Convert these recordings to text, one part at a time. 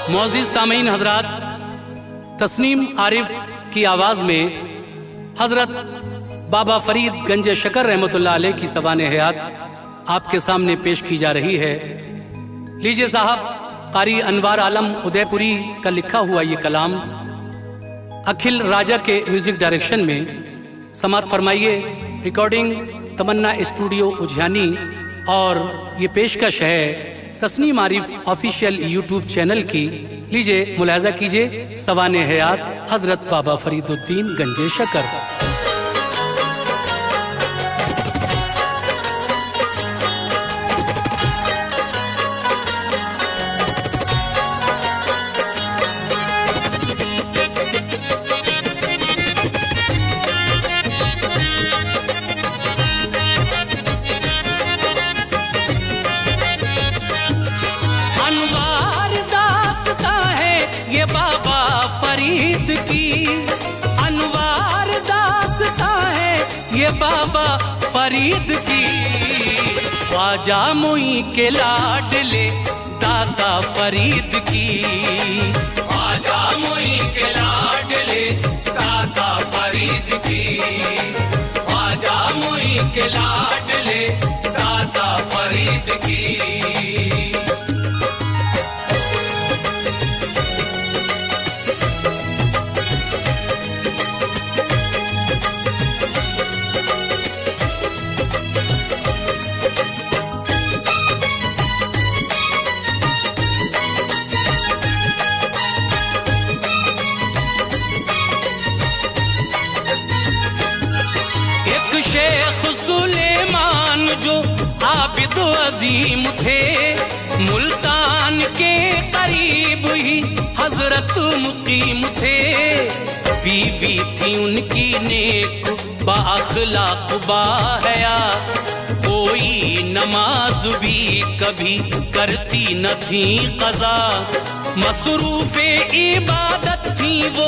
मौजूद सामीन हजरात, तस्नीम आरिफ की आवाज में हजरत बाबा फरीद गंज शकर रहमतुल्लाह अलैह की सवाने हयात आपके सामने पेश की जा रही है। लीजिए साहब, कारी अनवार आलम उदयपुरी का लिखा हुआ ये कलाम अखिल राजा के म्यूजिक डायरेक्शन में समात फरमाइए। रिकॉर्डिंग तमन्ना स्टूडियो उज्जैनी और ये पेशकश है Tasneem Arif official YouTube channel की। लीजिए मुलाहिजा कीजिए सवाने हयात हजरत बाबा फरीदुद्दीन गंजे शकर। ये बाबा फरीद की अनवार दास्तां है, ये बाबा फरीद की। ख्वाजा मुई के लाडले दाता फरीद की, ख्वाजा मुई के लाडले दाता फरीद की, ख्वाजा मुई के लाडले दाता फरीद की। शेख सुलेमान जो आबिद अजीम थे, मुल्तान के करीब ही हजरत मुकीम थे। बीवी थी उनकी नेक बाअखलाक बाहया, कोई नमाज भी कभी करती न थी कज़ा। मसरूफे इबादत थी वो,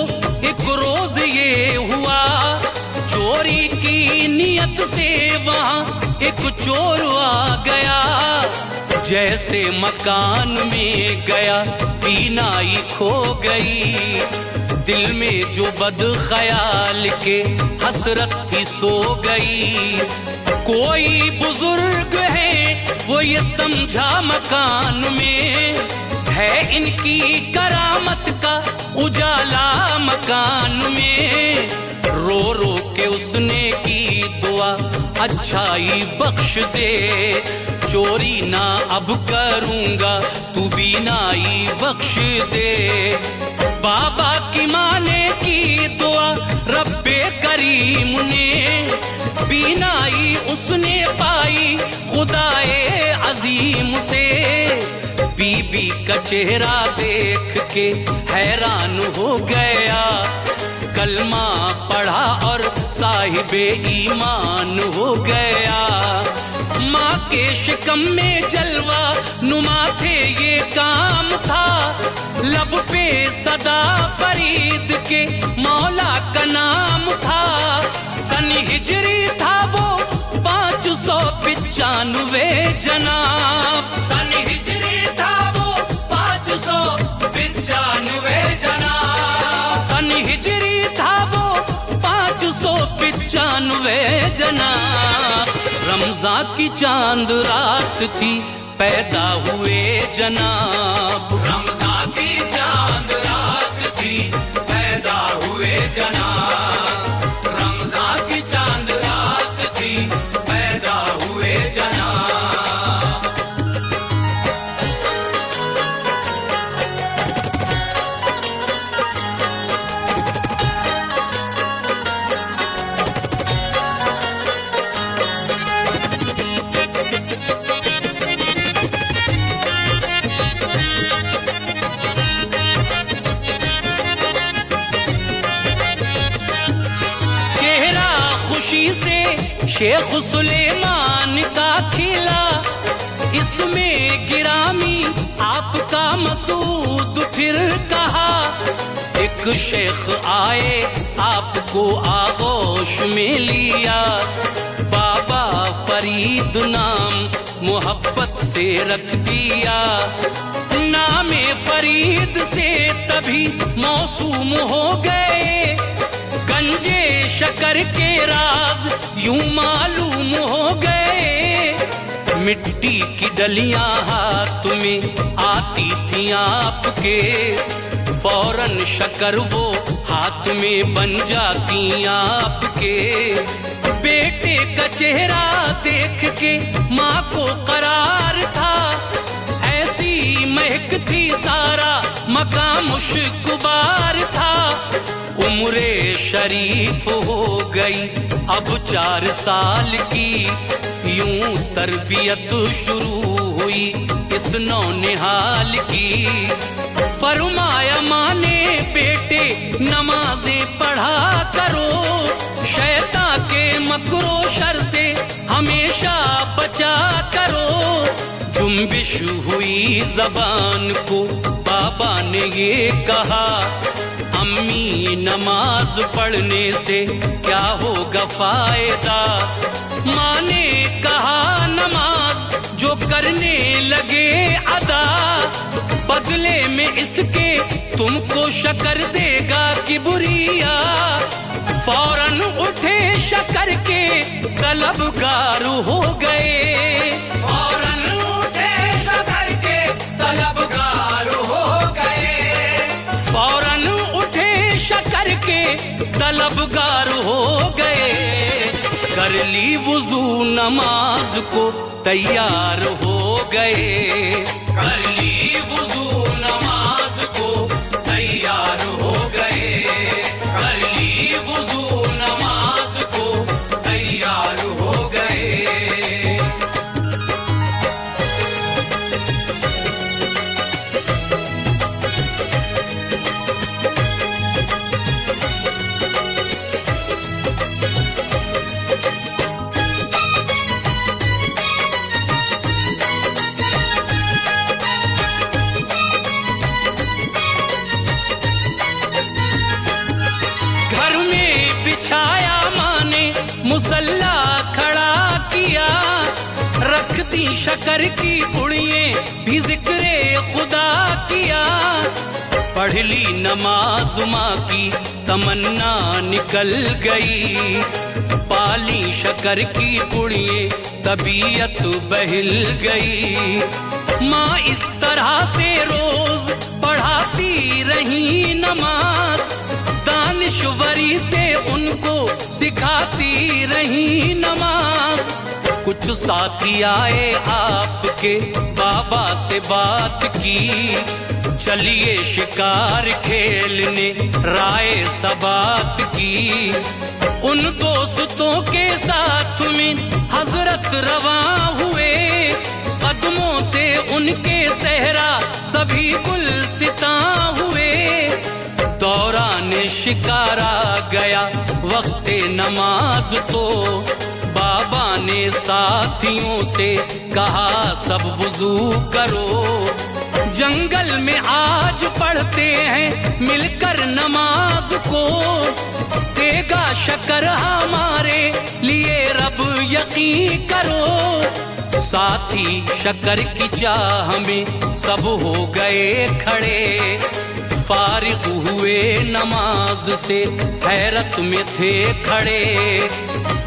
एक रोज ये हुआ चोरी की नियत से वहाँ एक चोर आ गया। जैसे मकान में गया बीनाई खो गई, दिल में जो बद ख्याल के हसरत थी सो गई। कोई बुजुर्ग है वो ये समझा मकान में है इनकी करामत का उजाला मकान में। रो रो के उसने की दुआ अच्छाई बख्श दे, चोरी ना अब करूंगा तू बीनाई बख्श दे। बाबा की माने की दुआ रब्बे करीम ने, बीनाई उसने पाई खुदाए अजीम से। बीबी का चेहरा देख के हैरान हो गया, कलमा पढ़ा और साहिबे ईमान हो गया। माँ के शिकम में जलवा नुमा थे ये काम था, लब पे सदा फरीद के मौला का नाम था। सन हिजरी था वो 595 जनाब, सन हिजरी था वो 595 जनाब, सन हिजरी था वो 595 जनाब। रमजान की चांद रात थी पैदा हुए जनाब, रमजान की चांद रात थी पैदा हुए जनाब, रमजान की चांद रात थी पैदा हुए जनाब। से शेख सुलेमान का खिला, इसमें गिरामी आपका मसूद फिर कहा। एक शेख आए आपको आगोश में लिया, बाबा फरीद नाम मोहब्बत से रख दिया। नामे फरीद से तभी मौसूम हो गए, गंजे शकर के राज यूं मालूम हो गए। मिट्टी की डलियां हाथ में आती थी आपके, फौरन शकर वो हाथ में बन जाती आपके। बेटे का चेहरा देख के माँ को करार था, ऐसी महक थी सारा मकाम मुश्कुबार था। उम्रे शरीफ हो गई अब 4 साल की, यूं तरबियत शुरू हुई इस नौनिहाल की। फरमाया माँ ने बेटे नमाजें पढ़ा करो, शैतान के मकरो शर से हमेशा बचा करो। जुम्बिश हुई ज़बान को बाबा ने ये कहा, अम्मी नमाज पढ़ने से क्या होगा फायदा। माँ ने कहा नमाज जो करने लगे अदा, बदले में इसके तुमको शकर देगा किबरिया। फौरन उठे शकर के तलबगार हो गए, फौरन उठे शकर के तलबगार हो गए, फौरन उठे शकर के तलबगार हो गए। कर ली वुजू नमाज को तैयार हो गए, कर ली वुजू नमाज को तैयार हो गए, कर ली वुजू नमाज को तैयार हो गए। मुसल्ला खड़ा किया, रख दी शकर की पुड़ियें भी जिक्रे खुदा किया। पढ़ ली नमाज माँ की तमन्ना निकल गई, पाली शकर की पुड़ियें तबीयत बहिल गई। माँ इस तरह से रोज पढ़ाती रही नमाज, दानिश्वरी से उनको सिखाती रही नमाज। कुछ साथी आए आपके बाबा से बात की, चलिए शिकार खेलने राय सबात की। उन दोस्तों के साथ में हजरत रवा हुए, कदमों से उनके सहरा सभी गुलसिता हुए। दौरान शिकार आ गया वक्ते नमाज तो, बाबा ने साथियों से कहा सब वुजू करो। जंगल में आज पढ़ते हैं मिलकर नमाज को, देगा शकर हमारे लिए रब यकीन करो। साथी शकर की चाह में सब हो गए खड़े, फारिग हुए नमाज से हैरत में थे खड़े।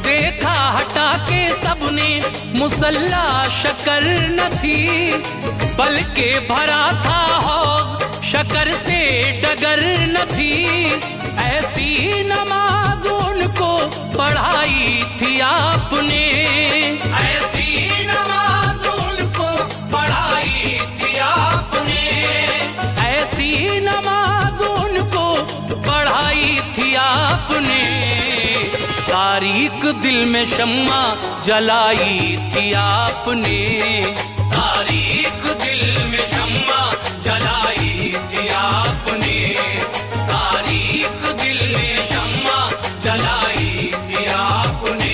देखा हटा के सबने मुसल्ला शकर न थी, बल्कि भरा था हौज शकर से डगर न थी। ऐसी नमाज उनको पढ़ाई थी आपने, ऐसी नमाज उनको पढ़ाई थी आपने, ऐसी नमाज उनको पढ़ाई थी आपने। तारीक दिल में शम्मा जलाई थी आपने, तारीक दिल में शम्मा जलाई थी आपने, तारीक दिल में शम्मा जलाई थी आपने।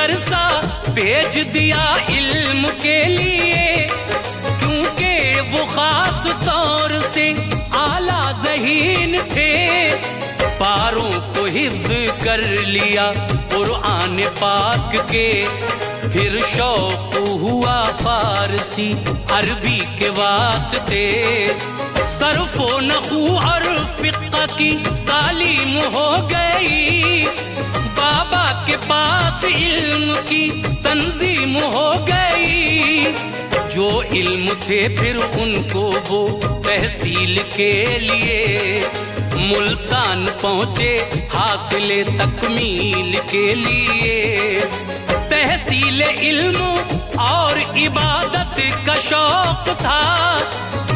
लश्कर सा भेज दिया इल्म के लिए, क्योंकि वो खास तौर से आला ज़हीन थे। पारों को हिफ्ज़ कर लिया कुरान पाक के, फिर शौक हुआ फारसी अरबी के वास्ते। सरफो नहू और फ़िक़्ह की तालीम हो गई, बाबा के पास इल्म की तंजीम हो गई। जो इल्म थे फिर उनको वो तहसील के लिए मुल्तान पहुँचे हासिले तकमील के लिए। तहसील इल्म और इबादत का शौक था,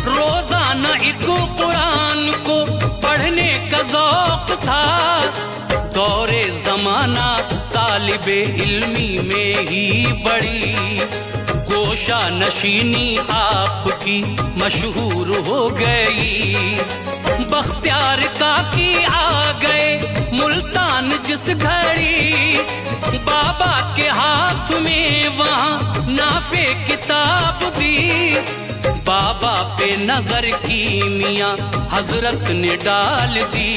रोजाना एक कुरान को पढ़ने का ज़ौक़ था। दौरे ज़माना तालिबे इल्मी में ही बड़ी गोशा नशीनी आपकी मशहूर हो गई। बख्तियार काकी आ गए मुल्तान जिस घड़ी, बाबा के हाथ में वहाँ नाफे किताब दी। बाबा पे नजर की मियाँ हजरत ने डाल दी,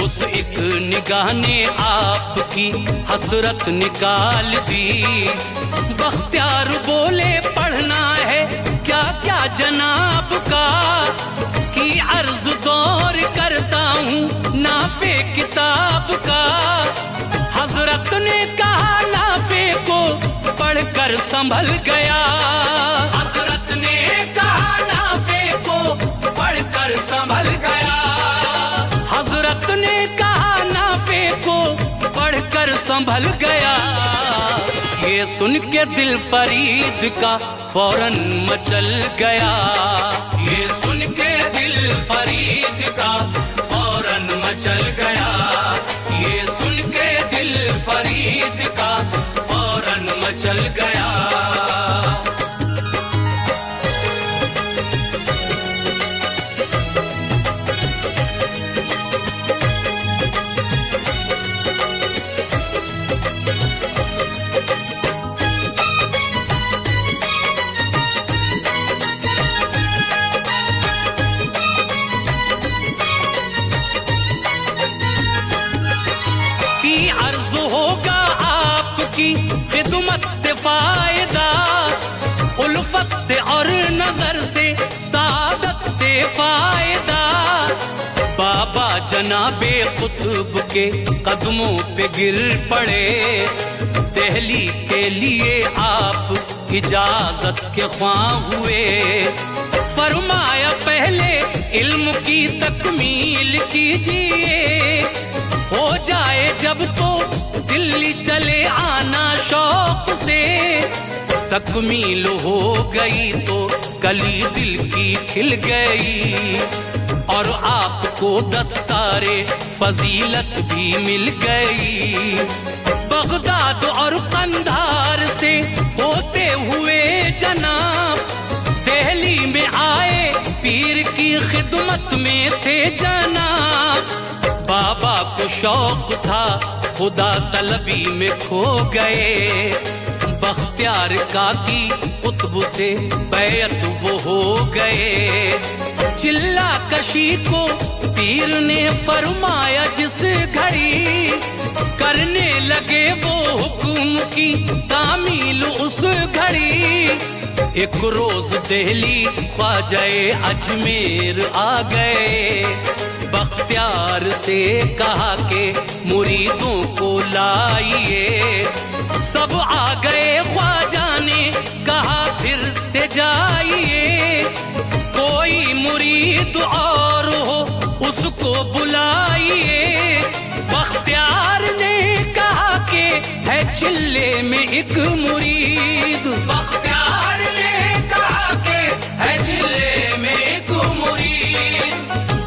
उस एक निगाह ने आपकी हसरत निकाल दी। बख्तियार बोले पढ़ना है क्या क्या जनाब का, की अर्ज दौर करता हूँ नाफे किताब का। हजरत ने कहा नाफे को पढ़कर संभल गया, हजरत ने कहा नाफे को पढ़कर संभल गया। हजरत ने कहा नाफे को पढ़कर संभल गया। ये सुन के दिल फरीद का फौरन मचल गया, ये सुन के दिल फरीद का फौरन मचल गया। ये सुन के दिल फरीद का फौरन मचल गया। खिदमत से फायदा, उल्फत से और नजर से सादत से फायदा। बाबा जनाबे कुतुब के कदमों पे गिर पड़े, दहली के लिए आप इजाजत के ख्वाह हुए। फरमाया पहले इल्म की तकमील कीजिए, हो जाए जब तो दिल्ली चले आना शौक से। तकमील हो गई तो कली दिल की खिल गई, और आपको दस्तारे फजीलत भी मिल गई। बगदाद और कंधार से होते हुए जनाब दिल्ली में आए, पीर की खिदमत में थे जनाब। बाबा को शौक था खुदा तलबी में खो गए, बख्तियार काकी कुतुब से बैत वो हो गए। चिल्ला कशी को पीर ने फरमाया जिस घड़ी, करने लगे वो हुक्म की तामील उस घड़ी। एक रोज दिल्ली ख्वाजाए अजमेर आ गए, बख्तियार से कहा के मुरीदों को लाइए। सब आ गए, ख्वाजा ने कहा फिर से जाइए। कोई मुरीद और हो उसको बुलाइए। बख्तियार ने कहा के है चिल्ले में एक मुरीद, बख्तियार ने कहा के है चिल्ले में एक मुरीद।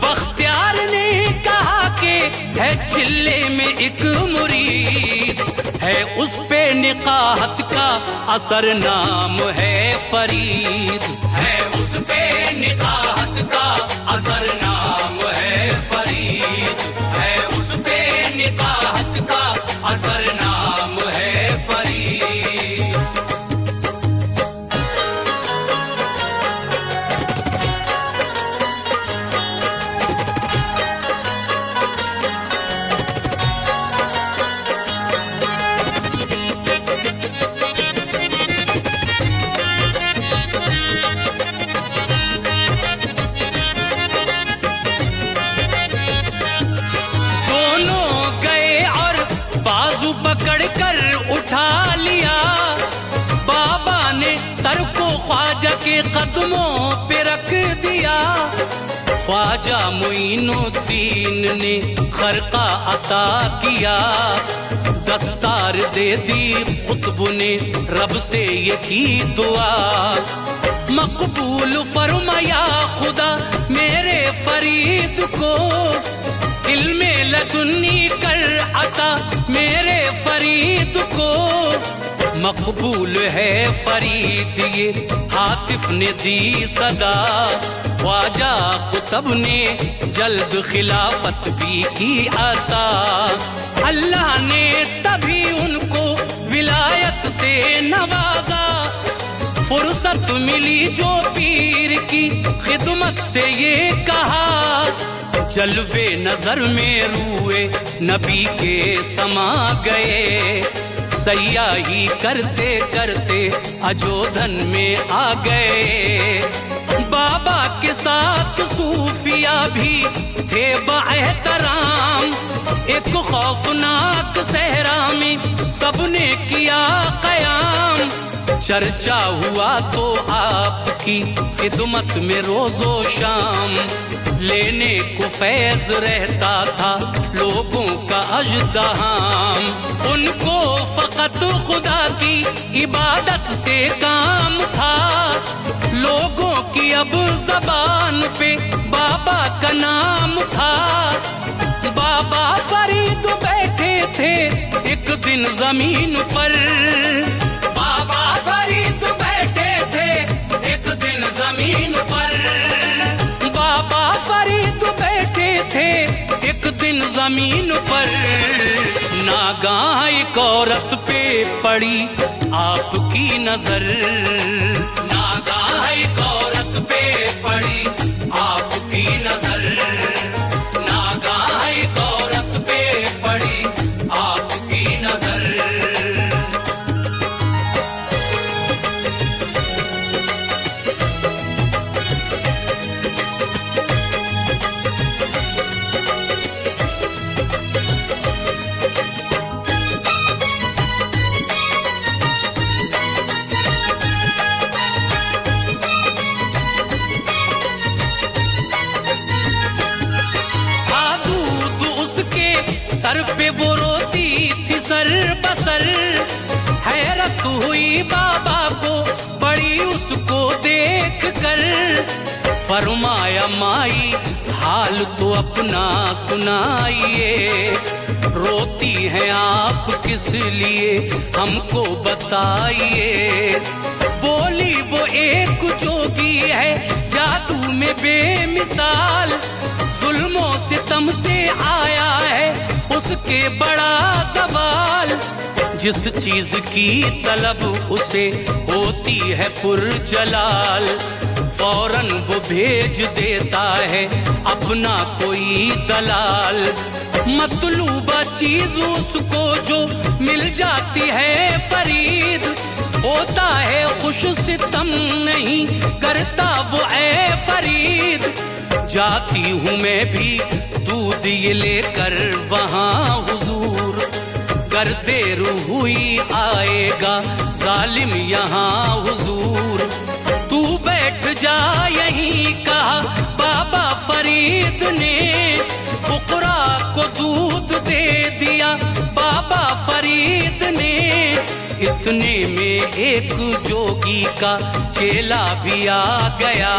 बख्तियार ने कहा के है चिल्ले में एक मुरीद, है उस पे निकाहत का असर नाम है फरीद, है उस पे निकाहत का असर नाम है फरीद, है उस पे निकाहत का असर नाम है फरीद। कदमों पे रख दिया। ख्वाजा मुइनुद्दीन ने खरका अता किया, दस्तार दे दी कुतुब ने रब से ये की दुआ। मकबूल फरमाया खुदा मेरे फरीद को, इल्मे लदुन्नी कर अता मेरे फरीद को। मकबूल है फरीद ये हातिफ ने दी सदा, ख्वाजा कुतुब ने जल्द खिलाफत भी की अता। अल्लाह ने तभी उनको विलायत से नवाजा, फुर्सत मिली जो पीर की खिदमत से ये कहा। जलवे नजर में रूए नबी के समा गए, सयाही करते करते अजोधन में आ गए। बाबा के साथ सूफिया भी थे बाएहतराम, एक खौफनाक सहरा में सबने किया कयाम। चर्चा हुआ तो आपकी खिदमत में रोजो शाम, लेने को फैज रहता था लोगों का अजदहाम। उनको फकत खुदा की इबादत से काम था, लोगों की अब जबान पे बाबा का नाम था। बाबा फरीद बैठे थे एक दिन जमीन पर, बाबा फरीद बैठे थे एक दिन जमीन पर। बाबा फरीद बैठे थे एक दिन जमीन पर, नागाह एक औरत पे पड़ी आपकी नजर। नागाह एक औरत पे पड़ी आपकी नजर, नागाह एक औरत पे पड़ी आपकी नजर। सर पे वो रोती थी सर बसर, हैरत हुई बाबा को बड़ी उसको देख कर। फरमाया माई हाल तो अपना सुनाइए, रोती हैं आप किस लिए हमको बताइए। बोली वो एक जोगी है जादू में बेमिसाल, जुल्मों सितम से आया है उसके बड़ा सवाल। जिस चीज की तलब उसे होती है पुरजलाल, फौरन वो भेज देता है अपना कोई दलाल। मतलूबा चीज उसको जो मिल जाती है फरीद, होता है खुश सितम नहीं करता वो ऐ फरीद। जाती हूँ मैं भी दूध ये लेकर वहाँ हुजूर, कर देर हुई आएगा जालिम यहाँ हुजूर। तू बैठ जा यहीं कहा बाबा फरीद ने, फुकरा को दूध दे दिया बाबा फरीद ने। इतने में एक जोगी का चेला भी आ गया,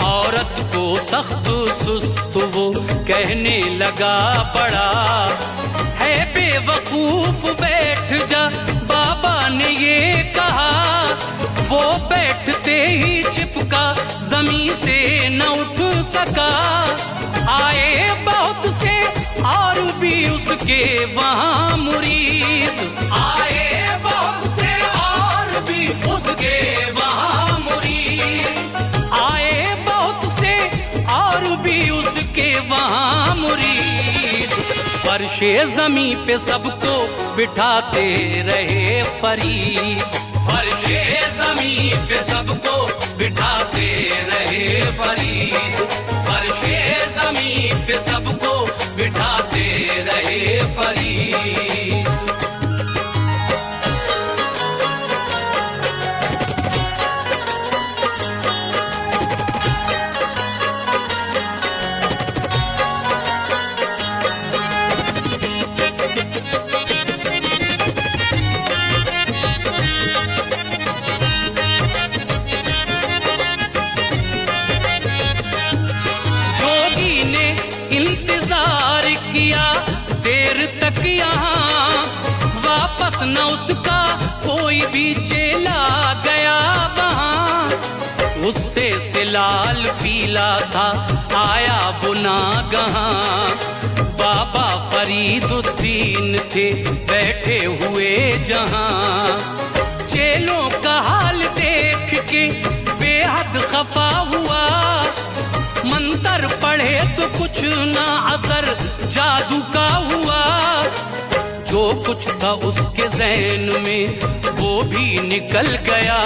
औरत को सख्त सुस्त वो कहने लगा बड़ा है बेवकूफ बैठ जा। बाबा ने ये कहा, वो बैठते ही चिपका जमीन से न उठ सका। आए बहुत से और भी उसके वहाँ मुरीद, आए बहुत से और भी उसके वहाँ मुरीद, आए बहुत से और भी उसके वहाँ मुरीद। फर्शे ज़मीं पे सबको बिठाते रहे फरीद, फर्शे ज़मीं पे सबको बिठाते रहे फरीद, फर्शे ज़मीं पे सबको बिठाते रहे फरीद। तक यहाँ वापस न उसका कोई भी चेला गया वहाँ। उससे से लाल पीला था आया वो नागहां। बाबा फरीदुद्दीन थे बैठे हुए जहां। चेलों का हाल देख के बेहद खफा हुआ। मंतर पढ़े तो कुछ ना असर जादू का हुआ। जो कुछ था उसके ज़हन में वो भी निकल गया।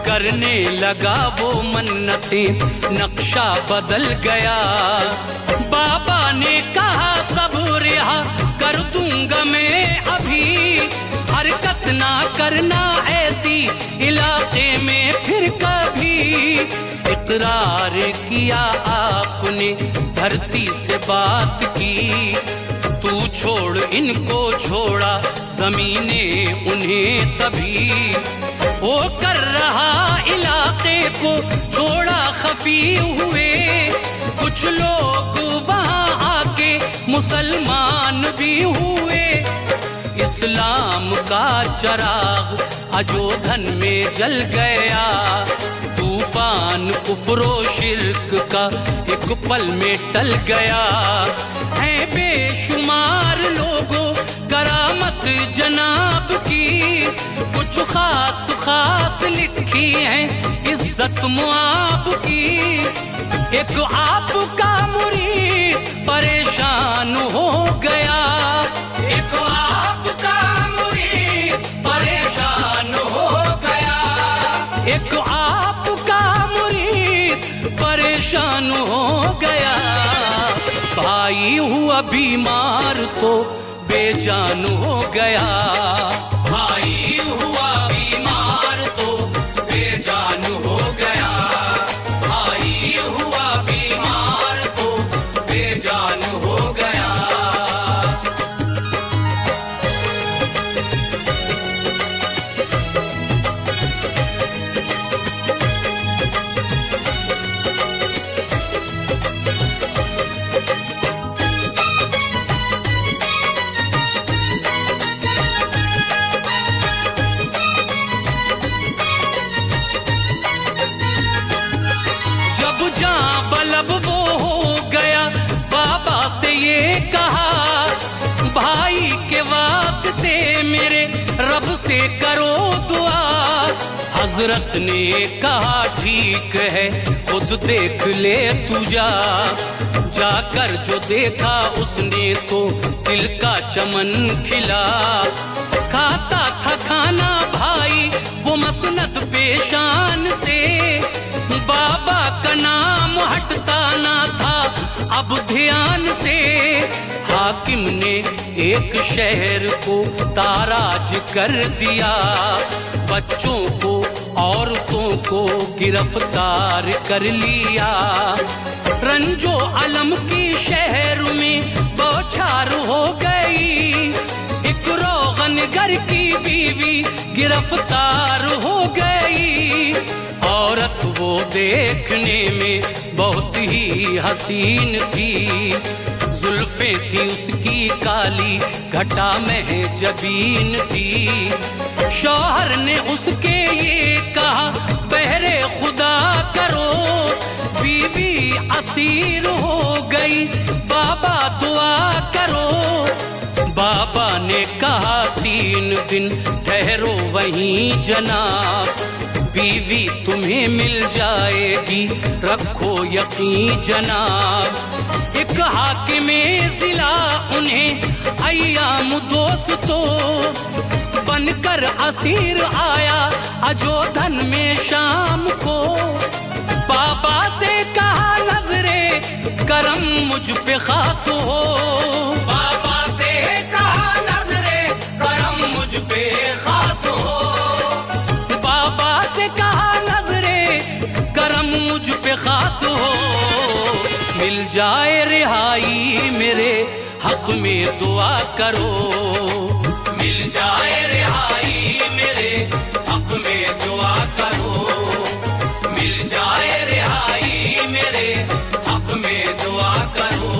करने लगा वो मन्नतें, नक्शा बदल गया। बाबा ने कहा सब रिहा कर दूंगा मैं अभी। हरकत ना करना ऐसी इलाके में फिर कभी। इकरार किया आपने धरती से बात की। तू छोड़ इनको छोड़ा ज़मीने उन्हें तभी। वो कर रहा इलाके को छोड़ा खफी हुए। कुछ लोग वहाँ आके मुसलमान भी हुए। इस्लाम का चराग अजोधन में जल गया। तूफान कुफ्रो शिर्क का एक पल में टल गया। है बेशुमार लोगों करामत जनाब की। कुछ खास खास लिखी है इज्जत मुआब की। एक आपका मुरीद परेशान हो गया। एक आपका मुरीद परेशान हो गया। एक आपका मुरीद परेशान हो गया। भाई हुआ बीमार तो बेजान हो गया। भाई हुआ बीमार तो बेजान हो गया। भाई हुआ बीमार तो बेजान हो गया। बलब वो हो गया बाबा से ये कहा। भाई के वास्ते मेरे रब से करो दुआ। हजरत ने कहा ठीक है खुद देख ले तू जा। जाकर जो देखा उसने तो दिल का चमन खिला। खाता था खाना भाई वो मसनद पेशान से। बाबा का नाम हटता ना था अब ध्यान से। हाकिम ने एक शहर को ताराज कर दिया। बच्चों को औरतों को गिरफ्तार कर लिया। रंजो अलम की शहर में बौछार हो गई। एक रोगनगर की बीवी गिरफ्तार हो गई। औरत वो देखने में बहुत ही हसीन थी। जुल्फें थी उसकी काली घटा में जबीन थी। शौहर ने उसके ये कहा बहरे खुदा करो। बीवी असीर हो गई बाबा दुआ करो। बाबा ने कहा 3 दिन ठहरो वहीं जनाब। बीवी तुम्हें मिल जाएगी रखो यकीन जनाब। एक हाकिमे जिला उन्हें अय्याम दोस्तों बनकर असीर आया अजोधन में शाम को। बाबा से कहा नजरे करम मुझ पे खास हो। बाबा से कहा नजरे करम मुझ पे खास हो। बाबा से कहा नजरे करम मुझ पे खास हो। मिल जाए रिहाई मेरे हक में दुआ करो। मिल जाए रिहाई मेरे हक में दुआ करो। मिल जाए रिहाई मेरे हक में दुआ करो।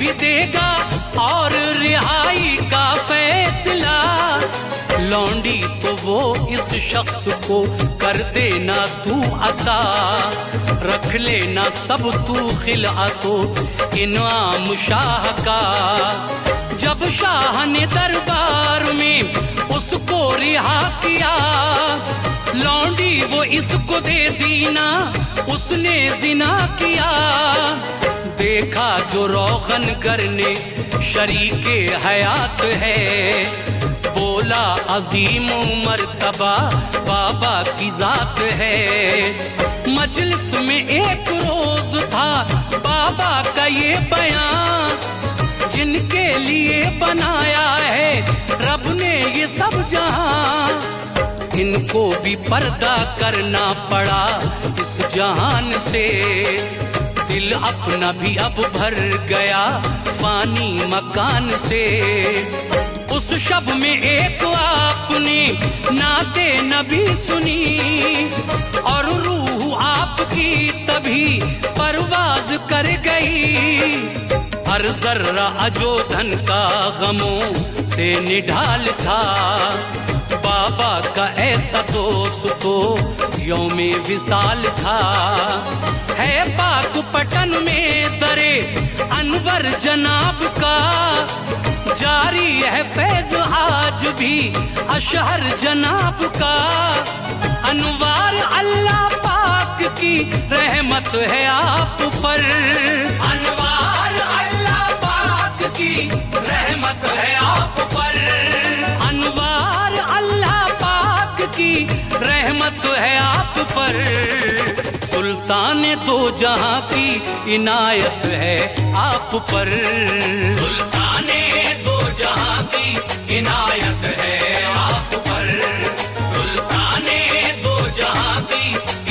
भी देगा और रिहाई का फैसला। लौंडी तो वो इस शख्स को कर देना तू अता, रख लेना सब तू खिलातो इनाम शाह का। जब शाह ने दरबार में उसको रिहा किया, लौंडी वो इसको दे दी ना, उसने जिना किया। देखा जो रोगन करने शरीके हयात है, बोला अजीम मर्तबा बाबा की जात है। मजलिस में एक रोज था बाबा का ये बयान, जिनके लिए बनाया है रब ने ये सब जहां। इनको भी पर्दा करना पड़ा इस जहान से, दिल अपना भी अब भर गया फानी मकान से। उस शब में एक आपने नाते नबी सुनी, और रूह आपकी तभी परवाज कर गई। हर जर्रा अजो धन का गमों से निढाल था, बाबा का ऐसा दोस्त तो यौमे विसाल था। है पाक पटन में दरे अनवर जनाब का, जारी है फैज आज भी अशहर जनाब का। अनवार अल्लाह पाक की रहमत है आप पर, अनवार अल्लाह पाक की रहमत है आप पर। अनवार अल्लाह पाक की रहमत है आप पर। सुल्तान दो जहां की इनायत है आप पर, सुल्तान दो जहां की इनायत है आप पर, सुल्तान दो जहां की